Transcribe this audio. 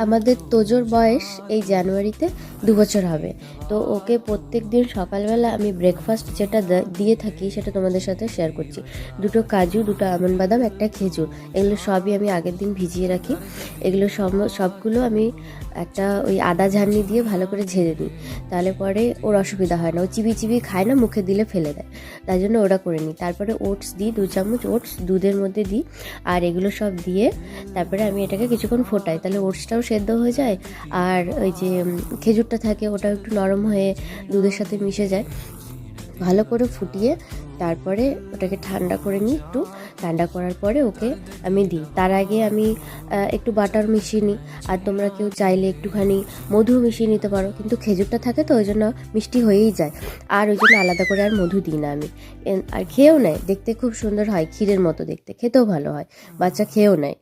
আমাদের তোজোর বয়স এই জানুয়ারিতে 2 বছর হবে। তো ওকে প্রত্যেক দিন সকালবেলা আমি ব্রেকফাস্ট যেটা দিয়ে থাকি সেটা তোমাদের সাথে শেয়ার করছি। 2টো কাজু, 2টো আমন্ড বাদাম, একটা খেজুর, এগুলো সবই আমি আগের দিন ভিজিয়ে রাখি। এগুলো সবগুলো আমি একটা ওই আদা ঝাঁনি দিয়ে ভালো করে ঝেড়ে নিই, তাহলে পরে ওর অসুবিধা হয় না। ও চিবি চিবি খায় না, মুখে দিলে ফেলে দেয়, তাই জন্য ওটা করে নিই। তারপরে ওটস দিই, 2 চামচ ওটস দুধের মধ্যে দিই, আর এগুলো সব দিয়ে তারপরে আমি এটাকে কিছুক্ষণ ফোটাই, তাহলে ওটসটাও সেদ্ধ হয়ে যায়, আর ওই যে খেজুরটা থাকে ওটাও একটু নরম হয়ে দুধের সাথে মিশে যায়। ভালো করে ফুটিয়ে তারপরে ওটাকে ঠান্ডা করে নিই, একটু ঠান্ডা করার পরে ওকে আমি দিই। তার আগে আমি একটু বাটার মিশিয়ে নিই, আর তোমরা কেউ চাইলে একটুখানি মধু মিশিয়ে নিতে পারো, কিন্তু খেজুরটা থাকে তো ওই জন্য মিষ্টি হয়েই যায়, আর ওই জন্য আলাদা করে আর মধু দিই না আমি। আর খেয়েও নেয়, দেখতে খুব সুন্দর হয়, ক্ষীরের মতো দেখতে, খেতেও ভালো হয়, বাচ্চা খেয়েও নেয়।